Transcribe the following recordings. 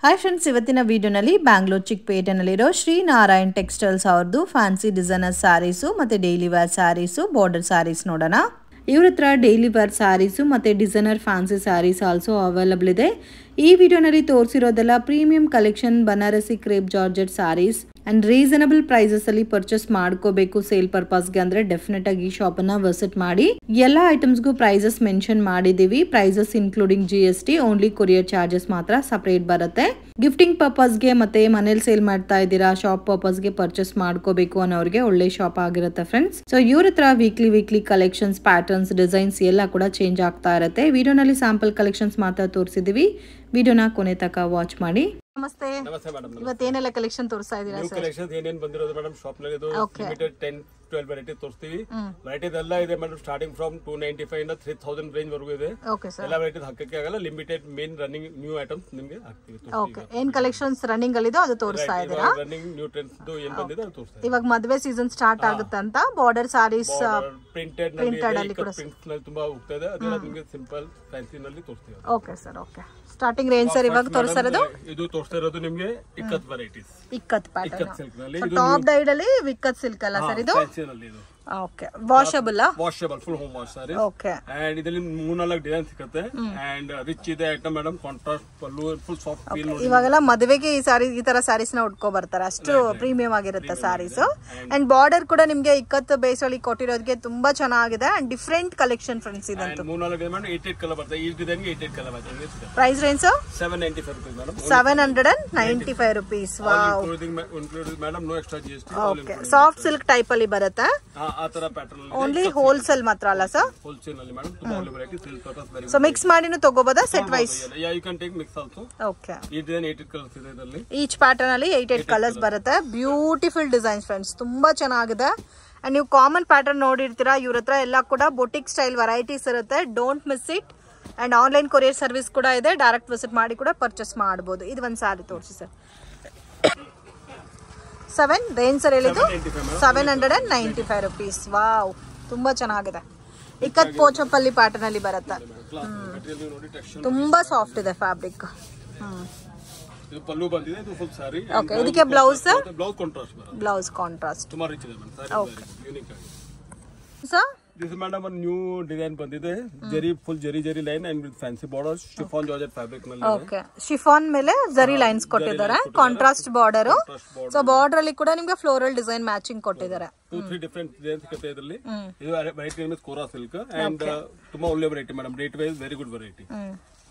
Hi friends, ಇವತ್ತಿನ ವಿಡಿಯೋನಲ್ಲಿ ಬ್ಯಾಂಗ್ಳೂರ್ ಚಿಕ್ಕಪೇಟೆನಲ್ಲಿರೋ ಶ್ರೀ ನಾರಾಯಣ್ ಟೆಕ್ಸ್ಟೈಲ್ಸ್ ಅವ್ರದ್ದು ಫ್ಯಾನ್ಸಿ ಡಿಸೈನರ್ ಸ್ಯಾರೀಸು ಮತ್ತು daily wear sarees, border sarees ನೋಡೋಣ. ಇವ್ರ ಹತ್ರ ಡೈಲಿ ವೇರ್ ಸ್ಯಾರೀಸು ಮತ್ತು designer fancy sarees also available ಇದೆ. ಈ ವಿಡಿಯೋನಲ್ಲಿ ತೋರಿಸಿರೋದೆಲ್ಲ premium collection Banarasi crepe georgette sarees and reasonable prices ಅಲ್ಲಿ ಪರ್ಚೇಸ್ ಮಾಡ್ಕೋಬೇಕು ಸೇಲ್ ಪರ್ಪಸ್ಗೆ ಅಂದ್ರೆ ಡೆಫಿನೆಟ್ ಆಗಿ ಈ ಶಾಪ್ ಅನ್ನ ವಿಸಿಟ್ ಮಾಡಿ. ಎಲ್ಲ ಐಟಮ್ಸ್ಗೂ ಪ್ರೈಸಸ್ ಮೆನ್ಷನ್ ಮಾಡಿದೀವಿ. Prices including GST, only courier charges ಮಾತ್ರ ಸಪರೇಟ್ ಬರುತ್ತೆ. ಗಿಫ್ಟಿಂಗ್ ಪರ್ಪಸ್ಗೆ ಮತ್ತೆ ಮನೇಲಿ ಸೇಲ್ ಮಾಡ್ತಾ ಇದ್ದೀರಾ, ಶಾಪ್ ಪರ್ಪಸ್ಗೆ ಪರ್ಚೇಸ್ ಮಾಡ್ಕೋಬೇಕು ಅನ್ನೋರಿಗೆ ಒಳ್ಳೆ ಶಾಪ್ ಆಗಿರುತ್ತೆ ಫ್ರೆಂಡ್ಸ್. ಸೊ ಇವ್ರ ಹತ್ರ ವೀಕ್ಲಿ ಕಲೆಕ್ಷನ್ಸ್, ಪ್ಯಾಟರ್ನ್ಸ್, ಡಿಸೈನ್ಸ್ ಎಲ್ಲ ಕೂಡ ಚೇಂಜ್ ಆಗ್ತಾ ಇರುತ್ತೆ. ವಿಡಿಯೋನಲ್ಲಿ ಸ್ಯಾಂಪಲ್ ಕಲೆಕ್ಷನ್ಸ್ ಮಾತ್ರ ತೋರಿಸಿದೀವಿ. ವಿಡಿಯೋನ ಕೊನೆ ತನಕ ವಾಚ್ ಮಾಡಿ. ನಮಸ್ತೆ ಮೇಡಮ್, ಇವತ್ತೇನೆಲ್ಲ ಕಲೆಕ್ಷನ್ ತೋರಿಸ್ತಾ ಇದ್ದೀರಾ ಸರ್? ಕಲೆಕ್ಷನ್ ಏನೇನ್ ಬಂದಿರೋದು ಮೇಡಮ್ ಶಾಪ್ ನಲ್ಲಿ ಲಿಮಿಟೆಡ್ 10-12 ವೆರೈಟಿ ತೋರಿಸ್ತೀವಿ. ವೆರೈಟೀಸ್ ಎಲ್ಲ ಇದೆ ಮೇಡಮ್, ಸ್ಟಾರ್ಟಿಂಗ್ ಫ್ರಮ್ 295 ಇಂದ 3000 ರೇಂಜ್ ವರೆಗೂ ಇದೆ. ಎಲ್ಲ ವೆರೈಟೀಸ್ ಹಾಕಕ್ಕೆ ಆಗಲ್ಲ, limited main running new items ನಿಮಗೆ ಹಾಕ್ತೀವಿ. ಓಕೆ, ಏನ್ ಕಲೆಕ್ಷನ್ಸ್ ರನ್ನಿಂಗ್ ಅಲ್ಲಿ ಅದು ತೋರಿಸ್ತಾ ಇದ್ದೀರಾ? ರನ್ನಿಂಗ್ ನ್ಯೂ ಟ್ರೆಂಡ್ಸ್ ಏನ್ ಬಂದಿದೆ ಅದು ತೋರಿಸ್ತಾ. ಇವಾಗ ಮದುವೆ ಸೀಸನ್ ಸ್ಟಾರ್ಟ್ ಆಗುತ್ತೆ ಅಂತ ಬಾರ್ಡರ್ ಸಾರೀಸ್ ಪ್ರಿಂಟೆಡ್ ನಲ್ಲಿ ಕೂಡ ಪ್ರಿಂಟ್ಸ್ ನಲ್ಲಿ ತುಂಬಾ ಹೋಗ್ತಾ ಇದೆ. ಅದೆಲ್ಲ ನಿಮಗೆ ಸಿಂಪಲ್ ಫ್ಯಾನ್ಸಿ ನಲ್ಲಿ ತೋರಿಸ್ತೀವಿ. Okay sir, okay. Starting range sir ಇವಾಗ ತೋರಿಸ್ತಾ ಇರೋದು? ಇದು ತೋರಿಸ್ತಾ ಇರೋದು ನಿಮಗೆ ikat varieties, ikat pattern silk ನಲ್ಲಿ. ಟಾಪ್ ಡೈಡ್ ಅಲ್ಲಿ ಇಕ್ಕತ್ ಸಿಲ್ಕ್ ಅಲ್ಲ ಸರ್ ಇದು? ಫ್ಯಾನ್ಸಿ ನಲ್ಲಿ ಇದು. Okay, washable full home wash sorry. Okay, and ಇದರಲ್ಲಿ 3-4 ಡಿಸೈನ್ ಸಿಗುತ್ತೆ. ಅಂಡ್ ರಿಚ್ ಇದೆ ಐಟಮ್ ಮೇಡಮ್, ಕಾಂಟ್ರಾಸ್ಟ್ ಪಲ್ಲು, ಫುಲ್ ಸಾಫ್ಟ್ ಫೀಲ್. ಇವಾಗೆಲ್ಲ ಮದುವೆಗೆ ಈ ತರ ಸ್ಯಾರೀಸ್ ನ ಉಟ್ಕೋ ಬರ್ತಾರೆ, ಅಷ್ಟು ಪ್ರೀಮಿಯಂ ಆಗಿರುತ್ತೆ ಸ್ಯಾರೀಸ್. ಅಂಡ್ ಬಾರ್ಡರ್ ಕೂಡ ನಿಮ್ಗೆ ಇಕ್ಕತ್ ಬೇಸ್ ಅಲ್ಲಿ ಕೊಟ್ಟಿರೋದಕ್ಕೆ ತುಂಬಾ ಚೆನ್ನಾಗಿದೆ. ಅಂಡ್ ಡಿಫರೆಂಟ್ ಕಲೆಕ್ಷನ್ ಫ್ರೆಂಡ್ಸ್ ಇದಂತೂ. 3-4 ಡಿಸೈನ್ 8 ಕಲರ್ ಬರುತ್ತೆ. ಈ ಡಿಸೈನ್ ಗೆ 8 ಕಲರ್ ಬರುತ್ತೆ. Price range 795 rupees madam. 795 rupees. Wow, including madam, no extra GST. Okay, soft silk type ಅಲ್ಲಿ ಬರುತ್ತೆ. ಆ ತರ ಪ್ಯಾಟರ್ನ್ ಓನ್ಲಿ ಹೋಲ್ಸೇಲ್ ಮಾತ್ರ ಅಲ್ಲ ಸರ್? ಹೋಲ್ಸೇಲ್ ಅಲ್ಲಿ ಮೇಡಮ್, ತುಂಬಾ ಒಳ್ಳೆ variety sale purpose very. So mix ಮಾಡಿನೂ ತಗೋಬೋದಾ set wise? Yeah, you can take mix also. Okay, ಈ ಡಿಸೈನ್ 8 ಕಲರ್ಸ್ ಇದೆ ಇದರಲ್ಲಿ. ಈಚ್ ಪ್ಯಾಟರ್ನ್ ಅಲ್ಲಿ 8 ಕಲರ್ಸ್ ಬರುತ್ತೆ. ಬ್ಯೂಟಿಫುಲ್ ಡಿಸೈನ್ಸ್ ಫ್ರೆಂಡ್ಸ್, ತುಂಬಾ ಚೆನ್ನಾಗಿದೆ. ಅಂಡ್ ನೀವು ಕಾಮನ್ ಪ್ಯಾಟರ್ನ್ ನೋಡಿರ್ತೀರಾ, ಇವ್ರ ಹತ್ರ ಎಲ್ಲ ಕೂಡ ಬೊಟಿಕ್ ಸ್ಟೈಲ್ ವೆರೈಟೀಸ್ ಇರುತ್ತೆ. Don't miss it. And online courier service ಕೂಡ ಇದೆ, ಡೈರೆಕ್ಟ್ ವಿಸಿಟ್ ಮಾಡಿ ಕೂಡ ಪರ್ಚೇಸ್ ಮಾಡಬಹುದು. ಇದು ಒಂದು ಸ್ಯಾರಿ ತೋರಿಸಿ ಸರ್. 7 ರೇಂಜ್ ಸರ್ ಹೇಳಿದ್ದು 795 ರೂಪೀಸ್. ವಾವ್, ತುಂಬಾ ಚೆನ್ನಾಗಿದೆ. ಇಕ್ಕತ್ ಪೋಚಪಲ್ಲಿ ಪ್ಯಾಟರ್ನ್ ಅಲ್ಲಿ ಬರುತ್ತೆ. ತುಂಬಾ ಸಾಫ್ಟ್ ಇದೆ ಫ್ಯಾಬ್ರಿಕ್. ಇದು ಪಲ್ಲು ಬಂದಿದೆ, ಇದು ಫುಲ್ ಸಾರಿ. ಓಕೆ, ಇದಕ್ಕೆ ಬ್ಲೌಸ್ ಕಾಂಟ್ರಾಸ್ಟ್ ಬರುತ್ತೆ. ಬ್ಲೌಸ್ ಕಾಂಟ್ರಾಸ್ಟ್ ತುಂಬಾ ರಿಚ್ ಇದೆ ಮೇಡಂ. ಸಾರಿ ಓಕೆ ಯೂನಿಕ್ ಆಗಿ. ಸರ್ ದಿಸ್ ಮೇಡಮ್ ಒಂದು ನ್ಯೂ ಡಿಸೈನ್ ಬಂದಿದೆ. ಫುಲ್ ಜರಿ line and with fancy border, chiffon georgette fabric ನಲ್ಲಿ. ಓಕೆ, ಶಿಫಾನ್ ಮೇಲೆ ಜರಿ ಲೈನ್ಸ್ ಕೊಟ್ಟಿದ್ದಾರೆ, ಕಾಂಟ್ರಾಸ್ಟ್ ಬಾರ್ಡರ್. ಸೊ ಬಾರ್ಡರ್ ಅಲ್ಲಿ ಕೂಡ ನಿಮ್ಗೆ ಫ್ಲೋರಲ್ ಡಿಸೈನ್ ಮ್ಯಾಚಿಂಗ್ ಕೊಟ್ಟಿದ್ದಾರೆ. 2-3 ಡಿಫರೆಂಟ್ ಡಿಸೈನ್ ಸಿಗುತ್ತೆ ಇದರಲ್ಲಿ. ಇದು variety name is Kora silk and ತುಂಬಾ ಒಳ್ಳೆ variety madam. Rate wise very good variety.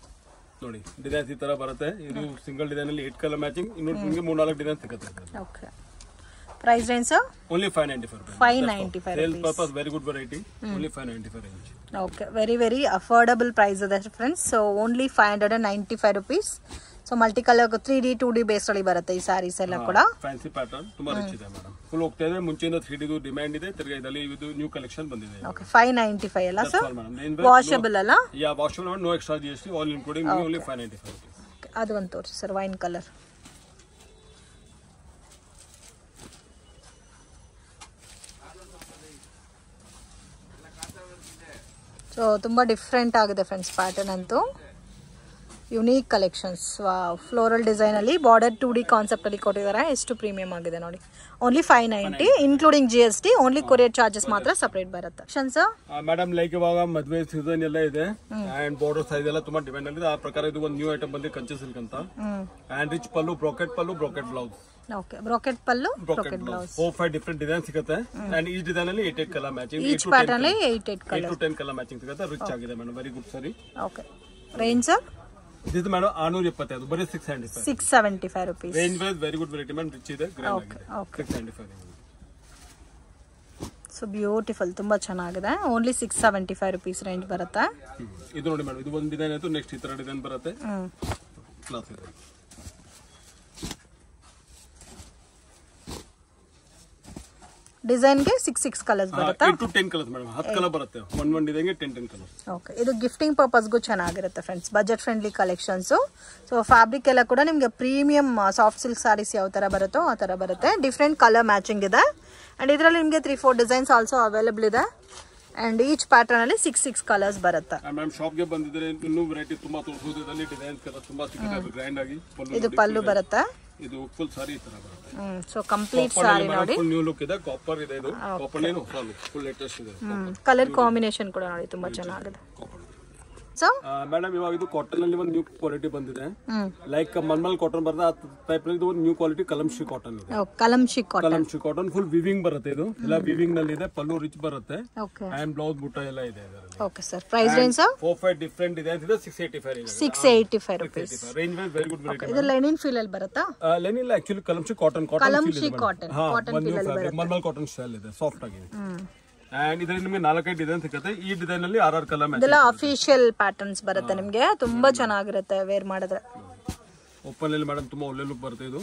ನೋಡಿ ಡಿಸೈನ್ಸ್ ಈ ತರ ಬರುತ್ತೆ. ಇದು ಸಿಂಗಲ್ ಡಿಸೈನ್ ಅಲ್ಲಿ 8 ಕಲರ್ ಮ್ಯಾಚಿಂಗ್. ಇನ್ನು ನಿಮಗೆ 3-4 ಡಿಸೈನ್ ಸಿಗುತ್ತೆ. Okay, price range sir? Only 595. 595 sale purpose very good variety. Only 595 range. Okay, very affordable price ಇದೆ friends. So only 595 rupees. So multi colour 3D 2D base ಅಲ್ಲಿ ಬರುತ್ತೆ ಈ ಸ್ಯಾರೀಸ್ ಎಲ್ಲ ಕೂಡ. ಫ್ಯಾನ್ಸಿ ಪ್ಯಾಟರ್ನ್ ತುಂಬಾ ರಿಚ್ ಇದೆ ಮೇಡಮ್. ಫುಲ್ ಹೋಗ್ತಾ ಇದೆ. ಮುಂಚೆಯಿಂದ 3D ಡಿಮ್ಯಾಂಡ್ ಇದೆ. ತಿರ್ಗಾ ಇದರಲ್ಲಿ ಇದು ನ್ಯೂ ಕಲೆಕ್ಷನ್ ಬಂದಿದೆ. ಓಕೆ, 595 ಅಲ್ಲ ಸರ್? ವಾಷಬಲ್ ಅಲ್ಲ? Yeah, washable, no extra GST, all including only 595 rupees. ಅದು ಒಂದು ತೋರಿಸಿ ಸರ್, ವೈನ್ ಕಲರ್. ಸೊ ತುಂಬ ಡಿಫ್ರೆಂಟ್ ಆಗಿದೆ ಫ್ರೆಂಡ್ಸ್ ಪ್ಯಾಟರ್ನ್ ಅಂತೂ. Unique collections. ಫ್ಲೋರಲ್ ಡಿಸೈನ್ ಅಲ್ಲಿ ಬಾರ್ಡರ್ 2D ಕಾನ್ಸೆಪ್ಟ್ ಅಲ್ಲಿ ಕೊಟ್ಟಿದ್ದಾರೆ. ಎಷ್ಟು ಪ್ರೀಮಿಯಂ ಆಗಿದೆ ನೋಡಿ. Only 590 including GST. Only courier charges ಮಾತ್ರ ಸಪರೇಟ್ ಬರುತ್ತೆ. ಮೇಡಮ್ ಲೈಕ್ ಇವಾಗ ಮದುವೆ ಸೀಸನ್ ಎಲ್ಲ ಇದೆ ಅಂಡ್ ಬಾರ್ಡರ್ ಸೈಜ್ ಎಲ್ಲ ತುಂಬಾ ಡಿಮ್ಯಾಂಡ್ ಅಲ್ಲಿ. ಆ ಪ್ರಕಾರ ಇದು ಒಂದು ನ್ಯೂ ಐಟಮ್ ಬಂದಿದೆ, ಕಂಚೆ ಸಿಲ್ಕ್ ಅಂತ. And rich pallu, brocade pallu, brocade blouse. Okay, brocade pallu, brocade blouse. 4-5 different design ಸಿಗುತ್ತೆ. ಅಂಡ್ ಈ ಡಿಸೈನ್ ಅಲ್ಲಿ 8 ಕಲರ್ ಮ್ಯಾಚಿಂಗ್. ಈಚ್ ಪ್ಯಾಟರ್ನ್ ಅಲ್ಲಿ 8 10 ಕಲರ್ ಮ್ಯಾಚಿಂಗ್ ಸಿಗುತ್ತೆ. ರಿಚ್ ಆಗಿದೆ ಮೇಡಮ್, ವೆರಿ ಗುಡ್ ಸರಿ. Okay, range sir? ಇದು ಮೇಡಮ್ 675, ಬರೀ 675 rupees. Range wise very good variety madam, rich ಇದೆ, ಗ್ರ್ಯಾಂಡ್ ಆಗಿದೆ. 695. ಸೊ ಬ್ಯೂಟಿಫುಲ್, ತುಂಬಾ ಚೆನ್ನಾಗಿದೆ. ಓನ್ಲಿ 675 ರೂಪೀಸ್ ರೇಂಜ್ ಬರುತ್ತೆ. ಇದು ನೋಡಿ ಮೇಡಮ್, ಇದು ಒಂದು ಡಿಸೈನ್ ಆಯ್ತು. ನೆಕ್ಸ್ಟ್ ಈ ತರ ಡಿಸೈನ್ ಬರುತ್ತೆ. ಕ್ಲಾಸ್ ಇದೆ. ಡಿಸೈನ್ ಗೆ 6 ಕಲರ್ಸ್ ಬರುತ್ತೆ. 8-10 ಕಲರ್ಸ್ ಮೇಡಮ್, 10 ಕಲರ್ ಬರುತ್ತೆ. ಒಂದ್ ಡಿಸೈನ್ ಗೆ 10 ಕಲರ್ಸ್. ಓಕೆ, ಇದು ಗಿಫ್ಟಿಂಗ್ ಪರ್ಪಸ್ಗೂ ಚೆನ್ನಾಗಿರುತ್ತೆ friends. Budget friendly collections. So fabric ಎಲ್ಲ ಕೂಡ ನಿಮಗೆ ಪ್ರೀಮಿಯಂ ಸಾಫ್ಟ್ ಸಿಲ್ಕ್ ಸಾರೀಸ್ ಯಾವ ತರ ಬರುತ್ತೋ ಆ ತರ ಬರುತ್ತೆ. ಡಿಫ್ರೆಂಟ್ ಕಲರ್ ಮ್ಯಾಚಿಂಗ್ ಇದೆ. ಅಂಡ್ ಇದರಲ್ಲಿ ನಿಮಗೆ 3-4 ಡಿಸೈನ್ಸ್ ಆಲ್ಸೋ ಅವೈಲೇಬಲ್ ಇದೆ. ಅಂಡ್ ಈಚ್ ಪ್ಯಾಟರ್ನ್ ಅಲ್ಲಿ 6 ಕಲರ್ಸ್ ಬರುತ್ತೆ. ಮೇಡಮ್ ಶಾಪ್ ಗೆ ಬಂದಿದ್ರೆ ಇನ್ನೂ ವೆರೈಟಿ ತುಂಬಾ ತೋರಿಸೋದ್ರಲ್ಲಿ ಡಿಸೈನ್ಸ್ ಎಲ್ಲ ತುಂಬಾ ಸಿಗುತ್ತೆ ಗ್ರ್ಯಾಂಡ್ ಆಗಿ. ಇದು ಪಲ್ಲು ಬರುತ್ತೆ. ಇದು ಫುಲ್ ಸಾರಿ ತರ ಬರುತ್ತೆ. ಸೊ ಕಂಪ್ಲೀಟ್ ಸಾರಿ ನೋಡಿ. ಫುಲ್ ನ್ಯೂ ಲುಕ್ ಇದೆ. ಕಾಪರ್ ಇದೆ. ಇದು ಕಾಪರ್ ಏನು ಹೊಸ ಲುಕ್ ಫುಲ್ ಲೇಟೆಸ್ಟ್ ಇದೆ. ಕಲರ್ ಕಾಂಬಿನೇಷನ್ ಕೂಡ ನೋಡಿ ತುಂಬಾ ಚೆನ್ನಾಗಿದೆ. ಸೊ ಮೇಡಮ್ ಇವಾಗ ಇದು ಕಾಟನ್ ಅಲ್ಲಿ ಒಂದು ನ್ಯೂ ಕ್ವಾಲಿಟಿ ಬಂದಿದೆ. ಲೈಕ್ ಮಲ್ಮಲ್ ಕಾಟನ್ ಬರುತ್ತೆ ಆ ಟೈಪ್ ನಲ್ಲಿ ಒಂದು ನ್ಯೂ ಕ್ವಾಲಿಟಿ ಕಲಂಶಿ ಕಾಟನ್ ಇದೆ. ಕಲಂಶಿ ಕಾಟನ್ ಫುಲ್ ವಿವಿಂಗ್ ಬರುತ್ತೆ. ಇದು ಎಲ್ಲ ವಿವಿಂಗ್ ನಲ್ಲಿ ಇದೆ. ಪಲ್ಲು ರಿಚ್ ಬರುತ್ತೆ. ಓಕೆ ಅಂಡ್ ಬ್ಲೌಸ್ ಬುಟ್ಟ ಎಲ್ಲ ಇದೆ ಇದರಲ್ಲಿ. Okay sir. Price range sir 4-5 different designs ಇದೆ. 685 rupees. Range wise very good variety. ಇದು ಲೆನಿನ್ ಫೀಲ್ ಅಲ್ಲಿ ಬರುತ್ತಾ? ಲೆನಿನ್ ಇಲ್ಲ ಆಕ್ಚುಲಿ ಕಲಂಶಿ ಕಾಟನ್ ಕಲಂಶಿ ಕಾಟನ್ ಫೀಲ್ ಅಲ್ಲಿ ಬರುತ್ತೆ. ಮಲ್ಮಲ್ ಕಾಟನ್ ಸ್ಟೈಲ್ ಇದೆ. ಸಾಫ್ಟ್ ಆಗಿದೆ. ಅಂಡ್ ಇದರಲ್ಲಿ ನಿಮಗೆ 4-5 ಡಿಸೈನ್ ಸಿಗುತ್ತೆ. ಈ ಡಿಸೈನ್ ಅಲ್ಲಿ 6 ಕಲರ್ ಮ್ಯಾಚ್. ಇದೆಲ್ಲ ಅಫಿಷಿಯಲ್ ಪ್ಯಾಟರ್ನ್ಸ್ ಬರುತ್ತೆ ನಿಮಗೆ. ತುಂಬಾ ಚೆನ್ನಾಗಿರುತ್ತೆ ವೇರ್ ಮಾಡಿದ್ರೆ. ಓಪನ್ ಅಲ್ಲಿ ಮೇಡಮ್ ತುಂಬಾ ಒಳ್ಳೆ ಲುಕ್ ಬರುತ್ತೆ. ಇದು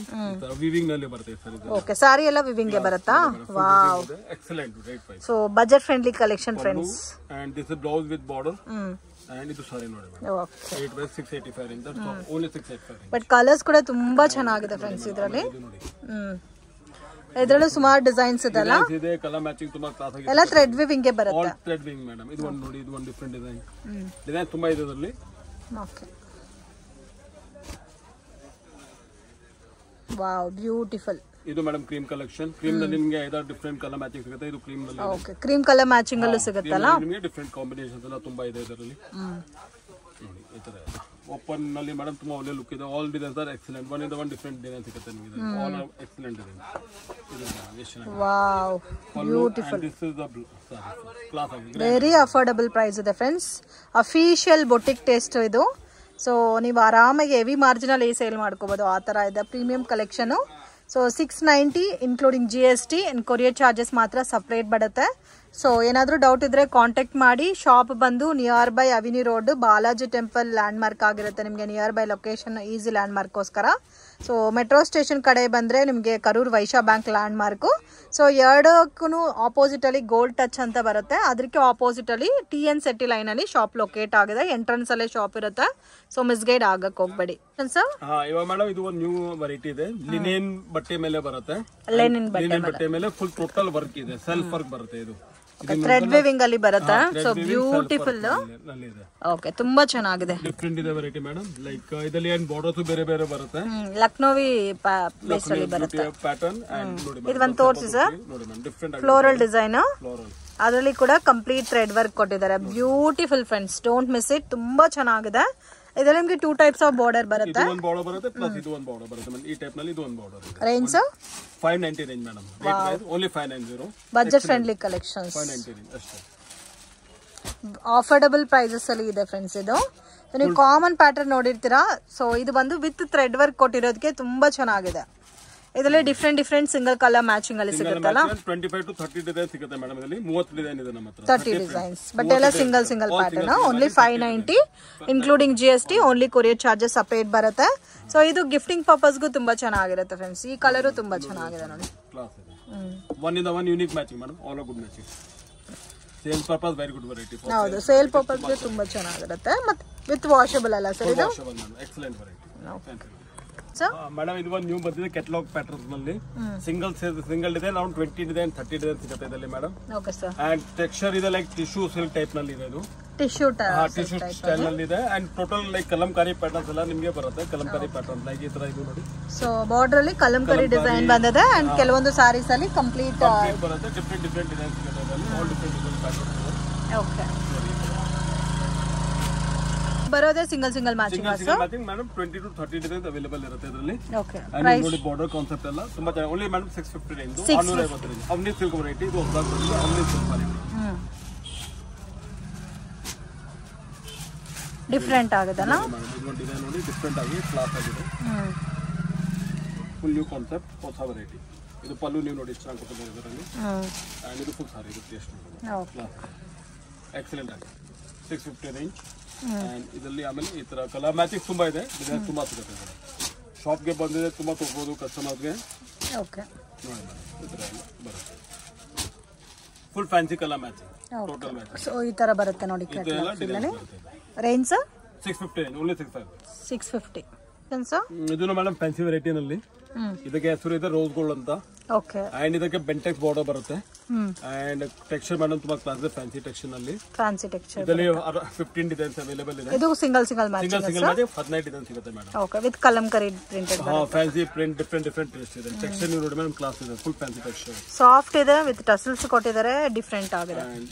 ವಿವಿಂಗ್ ನಲ್ಲಿ ಬರುತ್ತೆ ಸರ್. ಇದು ಓಕೆ. ಸಾರಿ ಎಲ್ಲ ವಿವಿಂಗ್ ಗೆ ಬರುತ್ತಾ? Wow, excellent rate price. So budget friendly collection friends. And this is blouse with border. And ಇದು ಸಾರಿ ನೋಡಿ ಮೇಡಮ್. ಓಕೆ. ರೇಟ್ ಪ್ರೈಸ್ 685 ಇಂದ ಓನ್ಲಿ 685. ಬಟ್ ಕಲರ್ಸ್ ಕೂಡ ತುಂಬಾ ಚೆನ್ನಾಗಿದೆ ಫ್ರೆಂಡ್ಸ್ ಇದರಲ್ಲಿ. ಇದರಲ್ಲೂ ಸುಮಾರು ಡಿಸೈನ್ಸ್ ಇದೆಲ್ಲ. ಇದೆ ಕಲರ್ ಮ್ಯಾಚಿಂಗ್ ತುಂಬಾ ಕ್ಲಾಸ್ ಆಗಿದೆ. ಎಲ್ಲ ಥ್ರೆಡ್ ವಿವಿಂಗ್ ಗೆ ಬರುತ್ತೆ. All thread viewing madam. ಇದು ಒಂದು ನೋಡಿ. ಇದು ಒಂದು ಡಿಫರೆಂಟ್ ಡಿಸೈನ್. ಡಿಸೈನ್ ತುಂಬಾ ಇದೆ ಇದರಲ್ಲಿ. ಓಕೆ. Wow, beautiful. ಇದು ಮೇಡಮ್ ಕ್ರೀಮ್ ಕಲೆಕ್ಷನ್. ಕ್ರೀಮ್ ನಲ್ಲಿ ನಿಮಗೆ 5 ಡಿಫರೆಂಟ್ ಕಲರ್ ಮ್ಯಾಚಿಂಗ್ ಸಿಗುತ್ತೆ. ಇದು ಕ್ರೀಮ್ ನಲ್ಲಿ. ಓಕೆ. ಕ್ರೀಮ್ ಕಲರ್ ಮ್ಯಾಚಿಂಗ್ ಅಲ್ಲೂ ಸಿಗುತ್ತಲ್ಲ. ನಿಮಗೆ ಡಿಫರೆಂಟ್ ಕಾಂಬಿನೇಷನ್ಸ್ ಎಲ್ಲ ತುಂಬಾ ಇದೆ ಇದರಲ್ಲಿ. ನೋಡಿ ಈ ತರ ಓಪನ್ ನಲ್ಲಿ ಮೇಡಮ್ ತುಂಬಾ ಒಳ್ಳೆ ಲುಕ್ ಇದೆ. All designs R excellent. One ಇಂದ ಒನ್ ಡಿಫರೆಂಟ್ ಡಿಸೈನ್ ಸಿಗುತ್ತೆ ನಿಮಗೆ. All are excellent design. Wow, beautiful. This is the class ಆಗಿದೆ. ವೆರಿ ಅಫೋರ್ಡಬಲ್ ಪ್ರೈಸ್ ಇದೆ ಫ್ರೆಂಡ್ಸ್. ಅಫಿಷಿಯಲ್ ಬೊಟಿಕ್ ಟೇಸ್ಟ್ ಇದು. ಸೊ ನೀವು ಆರಾಮಾಗಿ ಹೆವಿ ಮಾರ್ಜಿನಲ್ಲಿ ಸೇಲ್ ಮಾಡ್ಕೋಬಹುದು. ಆ ತರ ಇದೆ premium collection. So 690 including GST and courier charges ಮಾತ್ರ ಸಪ್ರೇಟ್ ಬರುತ್ತೆ. ಸೊ ಏನಾದರೂ ಡೌಟ್ ಇದ್ರೆ ಕಾಂಟ್ಯಾಕ್ಟ್ ಮಾಡಿ. ಶಾಪ್ ಬಂದು near by ಅವಿನಿ road Balaji temple landmark ಆಗಿರುತ್ತೆ ನಿಮಗೆ. ನಿಯರ್ ಬೈ ಲೊಕೇಶನ್ ಈಸಿ ಲ್ಯಾಂಡ್ ಮಾರ್ಕ್ಗೋಸ್ಕರ. ಸೊ ಮೆಟ್ರೋ ಸ್ಟೇಷನ್ ಕಡೆ ಬಂದರೆ ನಿಮಗೆ Karur Vysya bank landmark. So ಎರಡಕ್ಕೂ ಆಪೋಸಿಟ್ ಅಲ್ಲಿ ಗೋಲ್ಡ್ ಟಚ್ ಅಂತ ಬರುತ್ತೆ. ಅದಕ್ಕೆ ಆಪೋಸಿಟ್ ಅಲ್ಲಿ TN City ಲೈನ್ ಅಲ್ಲಿ ಶಾಪ್ ಲೊಕೇಟ್ ಆಗಿದೆ. ಎಂಟ್ರೆನ್ಸ್ ಅಲ್ಲೇ ಶಾಪ್ ಇರುತ್ತೆ. ಸೊ ಮಿಸ್ಗೈಡ್ ಆಗಕ್ಕೆ ಹೋಗ್ಬೇಡಿ ಸರ್. ಇವಾಗ ಮೇಡಮ್ ಇದು ಒಂದು ನ್ಯೂ ವೆರೈಟಿ ಇದೆ. ಲಿನೆನ್ ಬಟ್ಟೆ ಮೇಲೆ ಬರುತ್ತೆ. ಲೆನಿನ್ ಬಟ್ಟೆ ಮೇಲೆ ಫುಲ್ ಟೋಟಲ್ ವರ್ಕ್ ಇದೆ. ಸೆಲ್ಫ್ ವರ್ಕ್ ಬರುತ್ತೆ. ಇದು ಥ್ರೆಡ್ ವೇವಿಂಗ್ ಅಲ್ಲಿ ಬರುತ್ತೆ. So beautiful. ಓಕೆ, ತುಂಬಾ ಚೆನ್ನಾಗಿದೆ. ಡಿಫರೆಂಟ್ ಇದೆ ವೆರೈಟಿ ಮೇಡಮ್. ಲೈಕ್ ಇದರಲ್ಲಿ ಏನ್ ಬಾರ್ಡರ್ಸ್ ಬೇರೆ ಬೇರೆ ಬರುತ್ತೆ. ಲಕ್ನೋವಿ ಬೇಸ್ ಅಲ್ಲಿ ಬರುತ್ತೆ ಪ್ಯಾಟರ್ನ್. ಇದು ಒಂದು ತೋರಿಸಿ ಸರ್. Floral design. ಅದರಲ್ಲಿ ಕೂಡ ಕಂಪ್ಲೀಟ್ ಥ್ರೆಡ್ ವರ್ಕ್ ಕೊಟ್ಟಿದ್ದಾರೆ. Beautiful friends, don't miss it. ತುಂಬಾ ಚೆನ್ನಾಗಿದೆ. ಇದರಲ್ಲಿ ನಿಮಗೆ 2 ಟೈಪ್ಸ್ ಆಫ್ ಬಾರ್ಡರ್ ಬರುತ್ತೆ. ಇದು ಒಂದು ಬಾರ್ಡರ್ ಬರುತ್ತೆ ಪ್ಲಸ್ ಇದು ಒಂದು ಬಾರ್ಡರ್ ಬರುತ್ತೆ ಮೇಡಮ್. ಈ ಟೈಪ್ ನಲ್ಲಿ ಇದು ಒಂದು border. Range 590 range madam. Rate price only 590. Budget friendly collections. 590 range ಅಷ್ಟೇ. ಆಫರ್ಡಬಲ್ ಪ್ರೈಸಸ್ ಅಲ್ಲಿ ಇದೆ ಫ್ರೆಂಡ್ಸ್ ಇದು. ನೀವು ಕಾಮನ್ ಪ್ಯಾಟರ್ನ್ ನೋಡಿರ್ತೀರಾ. ಸೊ ಇದು ಬಂದು ವಿತ್ ಥ್ರೆಡ್ ವರ್ಕ್ ಕೊಟ್ಟಿರೋದಕ್ಕೆ ತುಂಬಾ ಚೆನ್ನಾಗಿದೆ. ಇದರಲ್ಲಿ ಡಿಫರೆಂಟ್ ಸಿಂಗಲ್ ಕಲರ್ ಮ್ಯಾಚಿಂಗ್ ಅಲ್ಲಿ ಸಿಗುತ್ತಲ್ಲ. 25 to 30 ಡಿಸೈನ್ ಸಿಗುತ್ತೆ ಮೇಡಮ್. ಇದರಲ್ಲಿ 30 ಡಿಸೈನ್ ಇದೆ ನಮ್ಮ ಹತ್ರ. 30 ಡಿಸೈನ್ಸ್ ಬಟ್ ಎಲ್ಲ single pattern. Only 590 including GST. Only courier charges separate ಬರುತ್ತೆ. ಸೊ ಇದು ಗಿಫ್ಟಿಂಗ್ ಪರ್ಪಸ್ಗೂ ತುಂಬಾ ಚೆನ್ನಾಗಿರುತ್ತೆ ಫ್ರೆಂಡ್ಸ್. ಈ ಕಲರು ತುಂಬಾ ಚೆನ್ನಾಗಿದೆ ನೋಡಿ. ಒನ್ ಇಂದ one unique matching madam. All good matching. Sale purpose very good variety. ಹೌದು, ಸೇಲ್ ಪರ್ಪಸ್ಗೆ ತುಂಬಾ ಚೆನ್ನಾಗಿರುತ್ತೆ. ಮತ್ತೆ ವಿತ್ ವಾಷಬಲ್ ಅಲ್ಲ ಸರ್ ಇದು. Excellent variety. ಮೇಡಮ್ ಇದು ಒಂದು ನ್ಯೂ ಬಂದಿದೆ ಕೆಟಲಾಗ್ ಪ್ಯಾಟರ್ನ್ಸ್ ನಲ್ಲಿ. Single design around 20 design 30 design ಸಿಗುತ್ತೆ ಇದರಲ್ಲಿ madam. Okay sir. And texture ಇದೆ ಲೈಕ್ ಟಿಶ್ಯೂ ಸಿಲ್ಕ್ ಟೈಪ್ ನಲ್ಲಿ ಇದೆ. ಇದು ಟಿಶ್ಯೂ ಸ್ಟೈಲ್ ನಲ್ಲಿ ಇದೆ. And total like Kalamkari patterns ಎಲ್ಲ ನಿಮಗೆ ಬರುತ್ತೆ. ಕಲಂಕಾರಿ ಪ್ಯಾಟರ್ನ್ ಲೈಕ್ ಈ ತರ ಇದು ನೋಡಿ. ಸೊ ಬಾರ್ಡರ್ ಅಲ್ಲಿ ಕಲಂಕಾರಿ ಡಿಸೈನ್ ಬಂದಿದೆ. ಅಂಡ್ ಕೆಲವೊಂದು ಸಾರೀಸ್ ಅಲ್ಲಿ ಕಂಪ್ಲೀಟ್ ಬರುತ್ತೆ. ಡಿಫರೆಂಟ್ ಡಿಸೈನ್ ಸಿಗುತ್ತೆ ಇದರಲ್ಲಿ. All different design patterns. Okay. ಬರೋದೇ single matching madam. 20 to 30 designs available ಇರುತ್ತೆ ಇದರಲ್ಲಿ. ಓಕೆ. ನೋಡಿ ಬಾರ್ಡರ್ ಕಾನ್ಸೆಪ್ಟ್ ಎಲ್ಲ ತುಂಬಾ ಚೆನ್ನಾಗಿ. Only madam 650 range. 650 range. Avani silk variety. ಇದು ಹೊಸದಾಗಿ ಬಂದಿದೆ ಅವನಿ ಸಿಲ್ಕ್ ವೆರೈಟಿ. ಡಿಫರೆಂಟ್ ಆಗುತ್ತಲ್ಲ ಇದು ಡಿಸೈನ್ ನೋಡಿ. ಡಿಫರೆಂಟ್ ಆಗಿ ಕ್ಲಾಸ್ ಆಗಿದೆ. ಫುಲ್ ನ್ಯೂ ಕಾನ್ಸೆಪ್ಟ್ ಹೊಸ ವೆರೈಟಿ. ಇದು ಪಲ್ಲು ನೀವು ನೋಡಿ ಎಷ್ಟು ಚೆನ್ನಾಗಿ ಕೊಟ್ಟಿದ್ದಾರೆ ಇದರಲ್ಲಿ. ಅಂಡ್ ಇದು ಫುಲ್ ಸಾರಿ. ಇದು ಟೇಸ್ಟ್ ನೋಡಿ. ಎಕ್ಸಲೆಂಟ್ ಆಗಿದೆ. 650 ರೇಂಜ್. ಅಂಡ್ ಇದರಲ್ಲಿ ಆಮೇಲೆ ಈ ತರ ಕಲರ್ ಮ್ಯಾಚಿಂಗ್ ತುಂಬಾ ಇದೆ. ಡಿಸೈನ್ ತುಂಬಾ ಸಿಗುತ್ತೆ. ಶಾಪ್ಗೆ ಬಂದಿದೆ ತುಂಬಾ ತಗೋಬಹುದು ಕಸ್ಟಮರ್ಸ್ಗೆ. ಓಕೆ. ನೋಡಿ ಮೇಡಮ್ ಈ ತರ ಬರುತ್ತೆ. Full fancy colour matching. Total matching. So ಈ ತರ ಬರುತ್ತೆ ನೋಡಿ. Range 650 range. ಓನ್ಲಿ 650. ಸರ್. ಇದು ಮೇಡಮ್ ಫ್ಯಾನ್ಸಿ ವೆರೈಟಿ ನಲ್ಲಿ. ಇದಕ್ಕೆ ಹೆಸರು ಇದೆ ರೋಸ್ ಗೋಲ್ಡ್ ಅಂತ. ಓಕೆ ಅಂಡ್ ಇದಕ್ಕೆ ಬೆಂಟೆಕ್ಸ್ ಬಾರ್ಡರ್ ಬರುತ್ತೆ ಅಂಡ್ ಟೆಕ್ಸ್ಚರ್ ಮೇಡಮ್ ತುಂಬಾ ಕ್ಲಾಸ್ ಇದೆ ಫ್ಯಾನ್ಸಿ ಟೆಕ್ಸ್ಚರ್ ನಲ್ಲಿ ಫ್ಯಾನ್ಸಿ ಟೆಕ್ಸ್ಚರ್ ಇದರಲ್ಲಿ 15 ಡಿಸೈನ್ಸ್ ಅವೈಲೇಬಲ್ ಇದೆ ಇದು single matching single matching 15 design ಸಿಗುತ್ತೆ madam okay with Kalamkari printed fancy print different taste ಇದೆ ಟೆಕ್ಸ್ಚರ್ ನೀವು ನೋಡಿ ಮೇಡಮ್ ಕ್ಲಾಸ್ ಇದೆ ಫುಲ್ ಫ್ಯಾನ್ಸಿ ಟೆಕ್ಸ್ಚರ್ ಸಾಫ್ಟ್ ಇದೆ ವಿತ್ ಟಸಲ್ಸ್ ಕೊಟ್ಟಿದ್ದಾರೆ ಡಿಫರೆಂಟ್ ಆಗಿದೆ